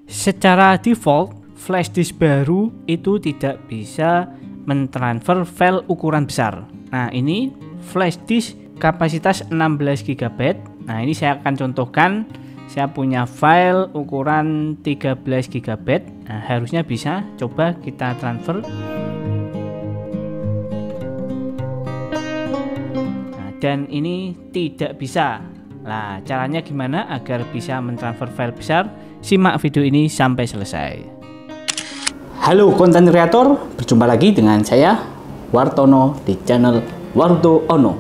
Secara default, flash disk baru itu tidak bisa mentransfer file ukuran besar. Nah, ini flash disk kapasitas 16 GB. Nah, ini saya akan contohkan. Saya punya file ukuran 13 GB. Nah, harusnya bisa. Coba kita transfer. Nah, dan ini tidak bisa. Nah, caranya gimana agar bisa mentransfer file besar? Simak video ini sampai selesai. Halo konten kreator, berjumpa lagi dengan saya Wartono di channel Warto Ono.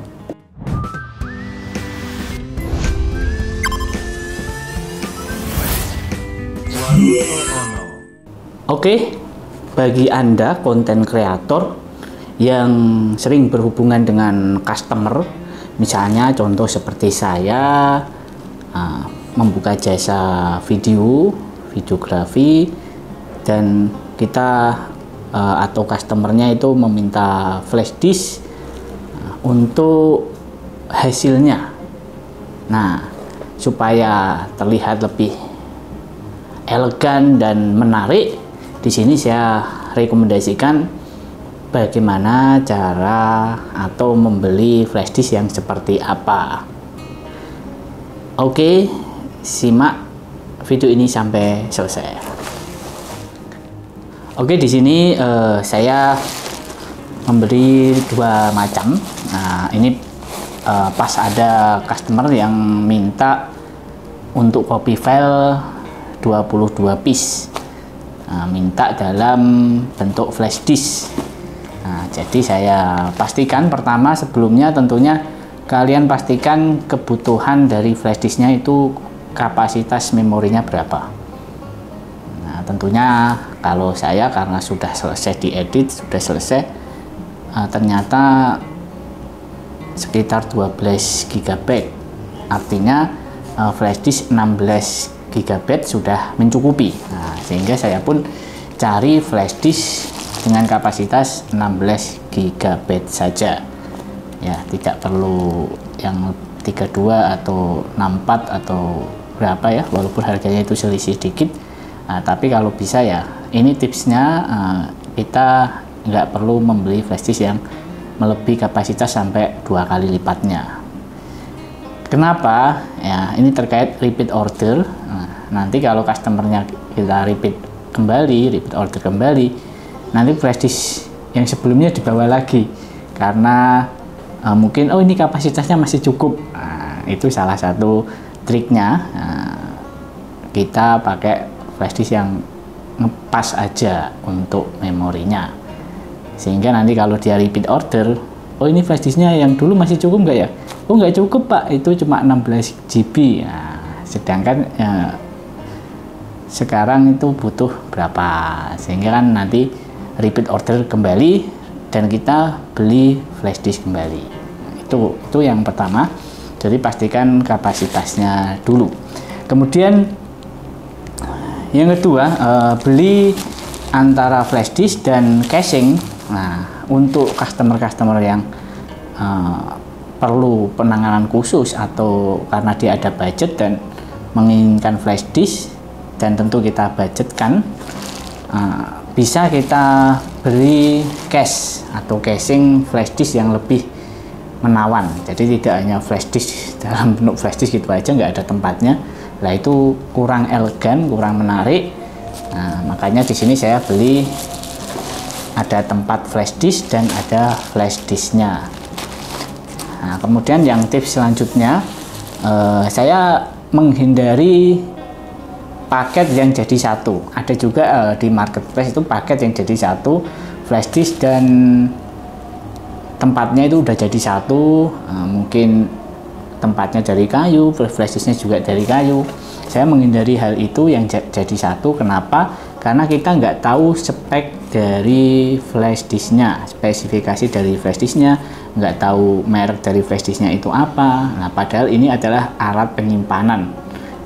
Oke, bagi Anda konten kreator yang sering berhubungan dengan customer, misalnya contoh seperti saya membuka jasa videografi, dan kita atau customernya itu meminta flash disk untuk hasilnya. Nah, supaya terlihat lebih elegan dan menarik, di sini saya rekomendasikan bagaimana cara atau membeli flash disk yang seperti apa. Oke, simak video ini sampai selesai. Oke, di sini saya memberi dua macam. Nah, ini pas ada customer yang minta untuk copy file 22 piece. Nah, minta dalam bentuk flash disk. Nah, jadi saya pastikan pertama sebelumnya tentunya kalian pastikan kebutuhan dari flash disknya itu kapasitas memorinya berapa. Nah, tentunya kalau saya karena sudah selesai diedit, sudah selesai, ternyata sekitar 12 GB. Artinya flash disk 16 GB sudah mencukupi. Nah, sehingga saya pun cari flash disk dengan kapasitas 16 GB saja. Ya, tidak perlu yang 32 atau 64 atau berapa ya, walaupun harganya itu selisih dikit. Nah, tapi kalau bisa ya, ini tipsnya, kita nggak perlu membeli flash disk yang melebihi kapasitas sampai 2 kali lipatnya. Kenapa? Ya, ini terkait repeat order. Nah, nanti kalau customernya kita repeat order kembali, nanti flash disk yang sebelumnya dibawa lagi karena mungkin ini kapasitasnya masih cukup. Nah, itu salah satu triknya. Kita pakai flash disk yang ngepas aja untuk memorinya, sehingga nanti kalau dia repeat order, ini flash disknya yang dulu masih cukup nggak ya? Nggak cukup pak, itu cuma 16 GB. Nah, sedangkan sekarang itu butuh berapa, sehingga kan nanti repeat order kembali dan kita beli flash disk kembali. Itu yang pertama. Jadi pastikan kapasitasnya dulu. Kemudian yang kedua, beli antara flash disk dan casing. Nah, untuk customer yang perlu penanganan khusus atau karena dia ada budget dan menginginkan flash disk dan tentu kita budgetkan, bisa kita beli case atau casing flash disk yang lebih menawan. Jadi tidak hanya flash disk dalam bentuk flash disk gitu aja, nggak ada tempatnya. Nah, itu kurang elegan, kurang menarik. Nah, makanya di sini saya beli ada tempat flash disk dan ada flash disknya. Nah, kemudian yang tips selanjutnya, saya menghindari paket yang jadi satu. Ada juga di marketplace itu paket yang jadi satu, flash disk dan tempatnya itu udah jadi satu. Mungkin tempatnya dari kayu, flash disknya juga dari kayu. Saya menghindari hal itu yang jadi satu. Kenapa? Karena kita nggak tahu spek dari flash disknya, spesifikasi dari flash disknya, nggak tahu merek dari flash disknya itu apa. Nah, padahal ini adalah alat penyimpanan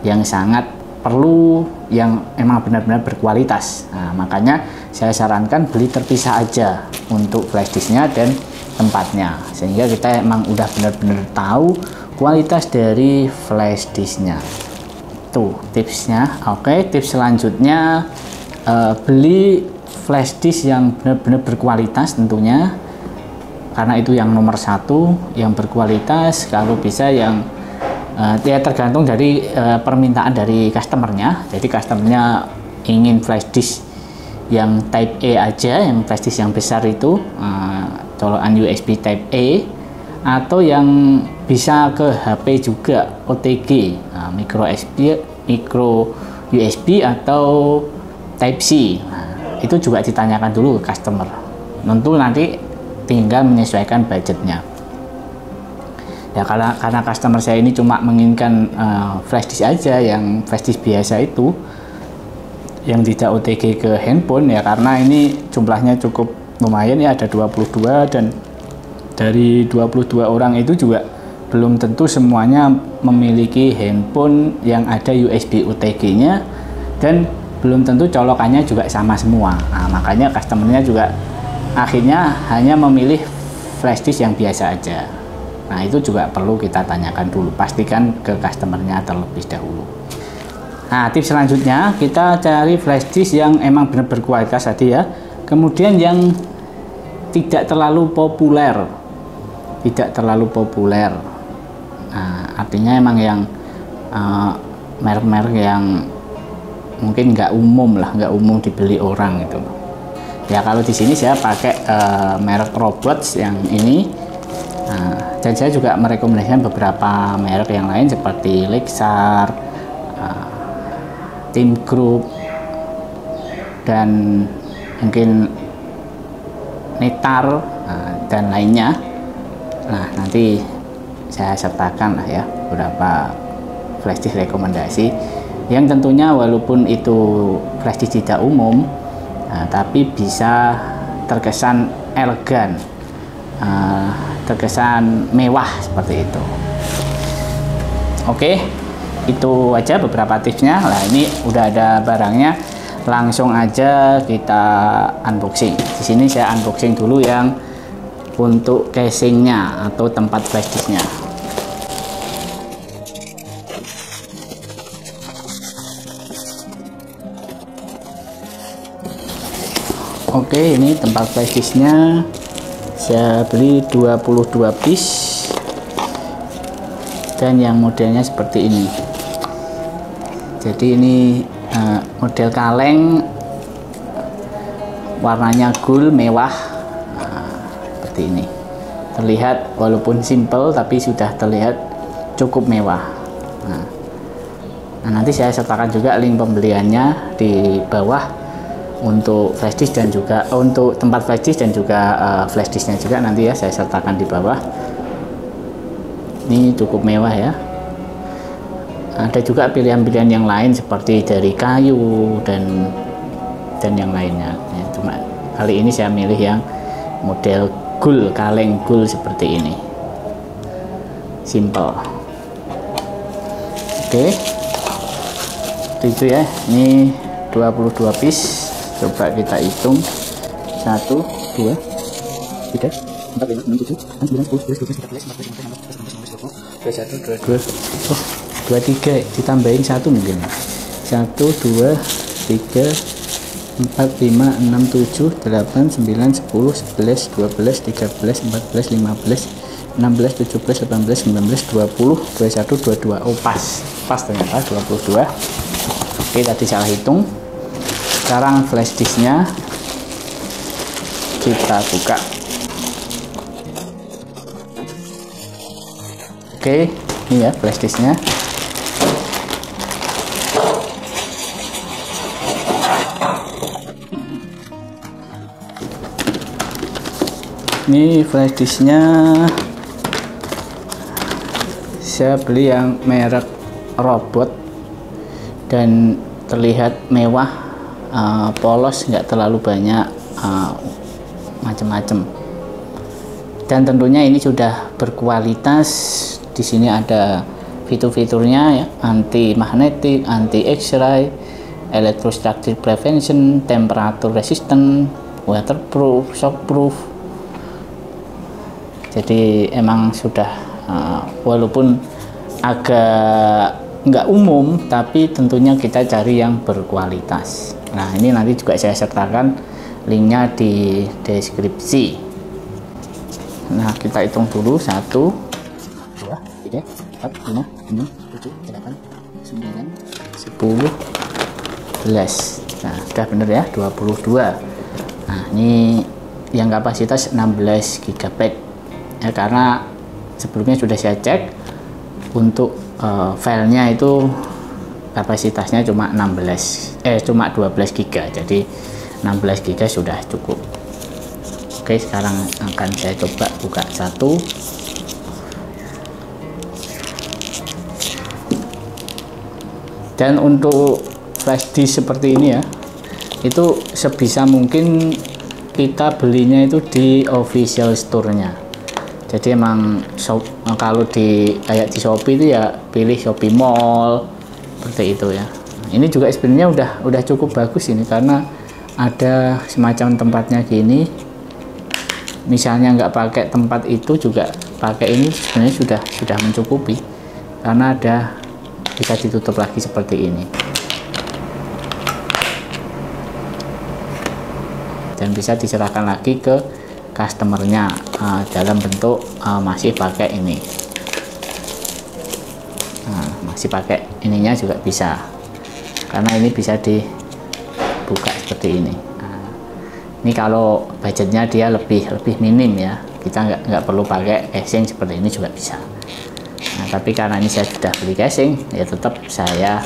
yang sangat perlu, yang emang benar-benar berkualitas. Nah, makanya saya sarankan beli terpisah aja untuk flash disknya dan tempatnya, sehingga kita emang udah benar-benar tahu kualitas dari flash disknya. Tuh tipsnya. Oke, tips selanjutnya beli flash disk yang benar-benar berkualitas tentunya, karena itu yang nomor satu, yang berkualitas. Kalau bisa yang ya tergantung dari permintaan dari customernya. Jadi customernya ingin flash disk yang Type A aja, yang flash disk yang besar itu, colokan USB Type A, atau yang bisa ke HP juga, OTG, micro USB atau Type C. Itu juga ditanyakan dulu ke customer. Tentu nanti tinggal menyesuaikan budgetnya. Ya karena customer saya ini cuma menginginkan flash disk aja, yang flash disk biasa itu, yang tidak OTG ke handphone, ya karena ini jumlahnya cukup lumayan ya, ada 22, dan dari 22 orang itu juga belum tentu semuanya memiliki handphone yang ada USB OTG-nya, dan belum tentu colokannya juga sama semua. Nah, makanya customernya juga akhirnya hanya memilih flash disk yang biasa aja. Nah, itu juga perlu kita tanyakan dulu, pastikan ke customernya terlebih dahulu. Nah, tips selanjutnya kita cari flash disk yang emang benar berkualitas tadi ya, kemudian yang tidak terlalu populer. Nah, artinya emang yang merek-merek yang mungkin nggak umum dibeli orang gitu. Ya kalau di sini saya pakai merek Robots yang ini. Dan saya juga merekomendasikan beberapa merek yang lain seperti Lexar, Team Group, dan mungkin Netar, dan lainnya. Nah, nanti saya sertakan lah ya beberapa flash disk rekomendasi yang tentunya walaupun itu flash disk tidak umum, tapi bisa terkesan elegan, terkesan mewah seperti itu. Oke, itu aja beberapa tipsnya. Nah, ini udah ada barangnya, langsung aja kita unboxing. Di sini saya unboxing dulu yang untuk casingnya atau tempat flash disknya. Oke, ini tempat flash disknya. Saya beli 22 piece dan yang modelnya seperti ini. Jadi ini model kaleng, warnanya gold mewah, seperti ini. Terlihat walaupun simple tapi sudah terlihat cukup mewah. Nah, nanti saya sertakan juga link pembeliannya di bawah untuk flash disk dan juga untuk tempat flash disk dan juga flash disknya juga nanti ya saya sertakan di bawah. Ini cukup mewah ya. Ada juga pilihan-pilihan yang lain seperti dari kayu dan yang lainnya ya, cuma kali ini saya milih yang model gold, kaleng gold seperti ini, simple. Oke, itu ya, ini 22 piece. Coba kita hitung 1, 2, 3, 4, 5, 6, 7, 8, 9, 10, 11, 12, 13, 14, 15, 16, 17, 18, 19, 20, 21, 22, 23, ditambahin 1 mungkin 1, 2, 3, 4, 5, 6, 7, 8, 9, 10, 11, 12, 13, 14, 15, 16, 20, 21, 22. Oh pas ternyata 22. Oke, tadi salah hitung. Sekarang flash disknya kita buka. Oke, ini ya flash disknya. Ini flash disknya saya beli yang merek Robot dan terlihat mewah, polos, nggak terlalu banyak macam-macam, dan tentunya ini sudah berkualitas. Di sini ada fitur-fiturnya ya, anti magnetic, anti X-ray, electrostatic prevention, temperature resistant, waterproof, shockproof. Jadi emang sudah walaupun agak nggak umum, tapi tentunya kita cari yang berkualitas. Nah, ini nanti juga saya sertakan linknya di deskripsi. Nah, kita hitung dulu 1 2 3 4 5 6 7 8 9 10 11. Nah, sudah benar ya, 22. Nah, ini yang kapasitas 16 GB ya, karena sebelumnya sudah saya cek untuk filenya itu kapasitasnya cuma 12 GB, jadi 16 GB sudah cukup. Oke, sekarang akan saya coba buka satu. Dan untuk flash disk seperti ini ya, itu sebisa mungkin kita belinya itu di official store-nya. Jadi emang kalau kayak di Shopee itu ya pilih Shopee Mall seperti itu ya. Ini juga sebenarnya udah cukup bagus ini, karena ada semacam tempatnya gini. Misalnya nggak pakai tempat itu juga pakai ini sebenarnya sudah mencukupi, karena ada bisa ditutup lagi seperti ini. Dan bisa diserahkan lagi ke customernya dalam bentuk masih pakai ini. Masih pakai ininya juga bisa, karena ini bisa dibuka seperti ini. Ini kalau budgetnya dia lebih minim ya, kita nggak perlu pakai casing seperti ini juga bisa. Nah, tapi karena ini saya sudah beli casing, ya tetap saya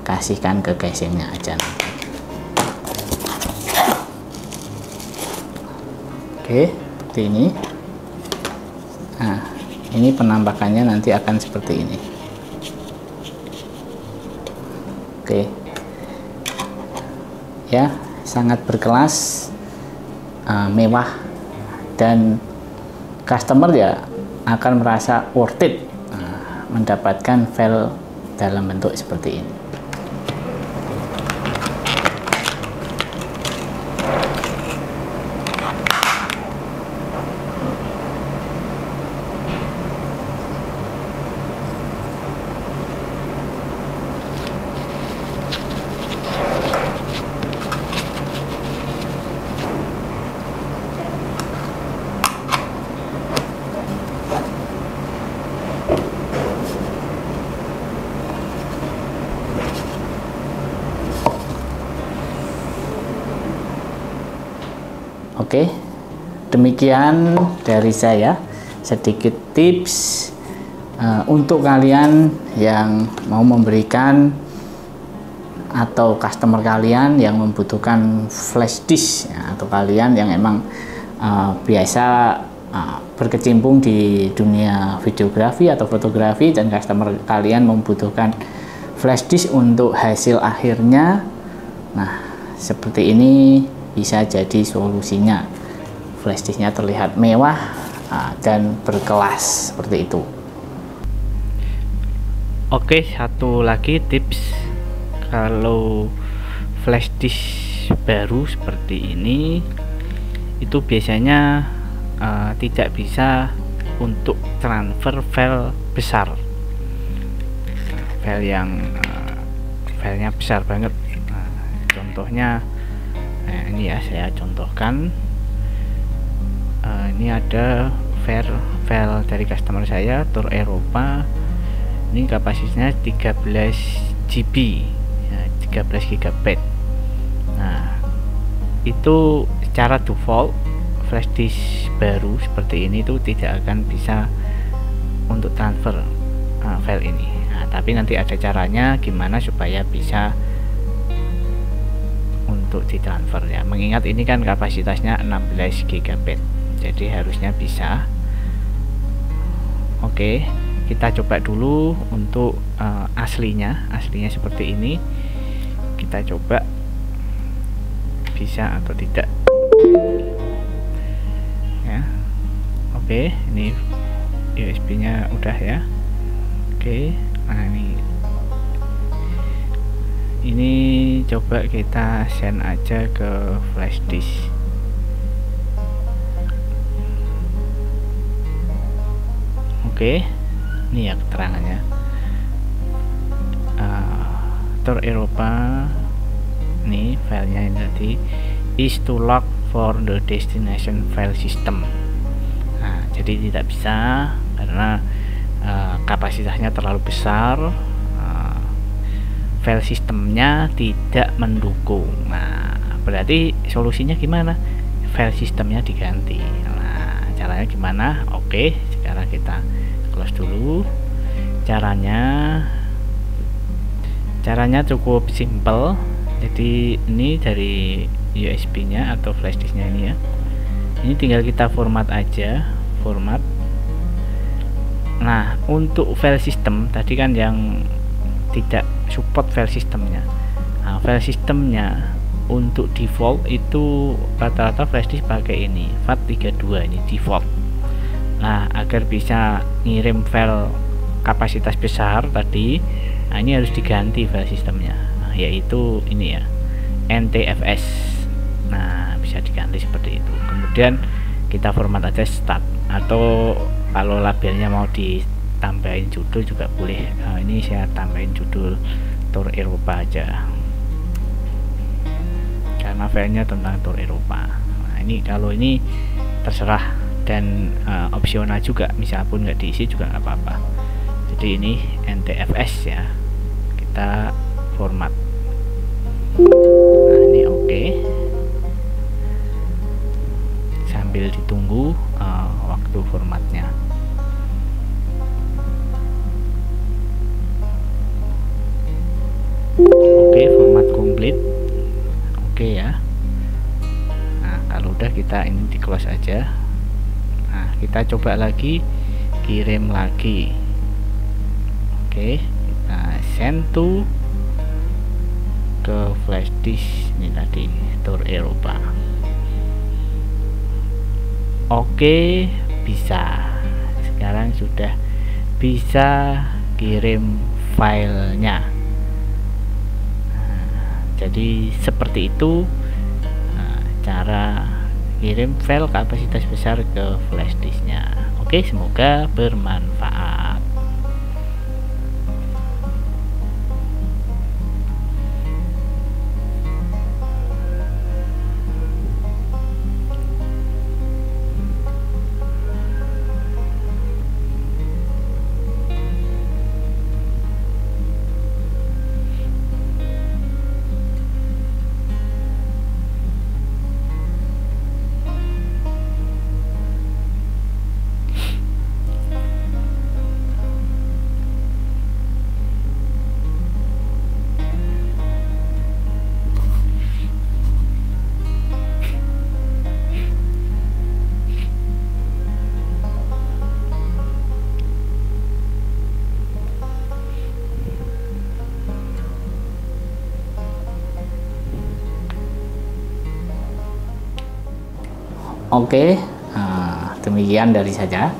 kasihkan ke casingnya aja nanti. Oke, seperti ini. Nah, ini penampakannya nanti akan seperti ini. Oke, ya, sangat berkelas, mewah, dan customer ya akan merasa worth it mendapatkan file dalam bentuk seperti ini. Oke, demikian dari saya sedikit tips untuk kalian yang mau memberikan atau customer kalian yang membutuhkan flash disk ya, atau kalian yang emang biasa berkecimpung di dunia videografi atau fotografi dan customer kalian membutuhkan flash disk untuk hasil akhirnya. Nah, seperti ini bisa jadi solusinya. Flash disknya terlihat mewah dan berkelas seperti itu. Oke, satu lagi tips, kalau flash disk baru seperti ini itu biasanya tidak bisa untuk transfer file besar, file yang filenya besar banget. Contohnya ini ya, saya contohkan. Ini ada file dari customer saya, tour Eropa. Ini kapasitasnya 13 GB ya, 13 GB. Nah, itu secara default flash disk baru seperti ini tuh tidak akan bisa untuk transfer file ini. Nah, tapi nanti ada caranya gimana supaya bisa untuk ditransfer ya, mengingat ini kan kapasitasnya 16 GB, jadi harusnya bisa. Oke, kita coba dulu untuk aslinya seperti ini. Kita coba bisa atau tidak ya. Oke, ini USB nya udah ya. Oke, nah ini coba kita send aja ke flash disk. Oke, ini ya keterangannya. Tor Eropa ini filenya ini tadi is to lock for the destination file system. Nah, jadi tidak bisa karena kapasitasnya terlalu besar, file sistemnya tidak mendukung. Nah, berarti solusinya gimana? File sistemnya diganti. Nah, caranya gimana? Oke, sekarang kita close dulu. Caranya cukup simple. Jadi ini dari USB nya atau flash disk nya ini ya, ini tinggal kita format aja, format. Nah, untuk file system tadi kan yang tidak support file sistemnya. Nah, file sistemnya untuk default itu rata-rata flash disk pakai ini FAT32, ini default. Nah, agar bisa ngirim file kapasitas besar tadi, nah ini harus diganti file sistemnya, nah, yaitu ini ya, NTFS. Nah, bisa diganti seperti itu. Kemudian kita format aja start, atau kalau labelnya mau ditambahin judul juga boleh. Nah, ini saya tambahin judul Tor Eropa aja karena filenya tentang Tor Eropa. Nah, ini kalau ini terserah dan opsional juga, misalpun nggak diisi juga nggak apa-apa. Jadi ini NTFS ya, kita format. Nah, ini oke. Sambil ditunggu waktu formatnya. Oke, format komplit. Oke ya. Nah, kalau udah kita ini di close aja. Nah, kita coba lagi, kirim lagi. Oke, kita send to ke flash disk ini tadi Tor Eropa. Oke, bisa. Sekarang sudah bisa kirim filenya. Nah, jadi seperti itu cara kirim file kapasitas besar ke flash disknya. Oke, semoga bermanfaat. Oke, demikian dari saja.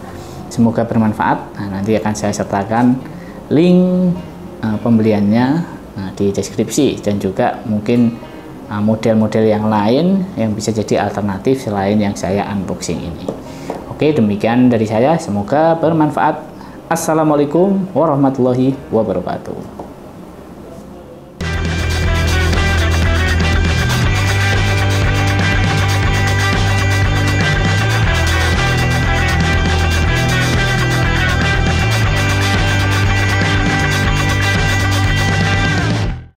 Semoga bermanfaat. Nah, nanti akan saya sertakan link pembeliannya di deskripsi, dan juga mungkin model-model yang lain yang bisa jadi alternatif selain yang saya unboxing ini. Oke, demikian dari saya. Semoga bermanfaat. Assalamualaikum warahmatullahi wabarakatuh.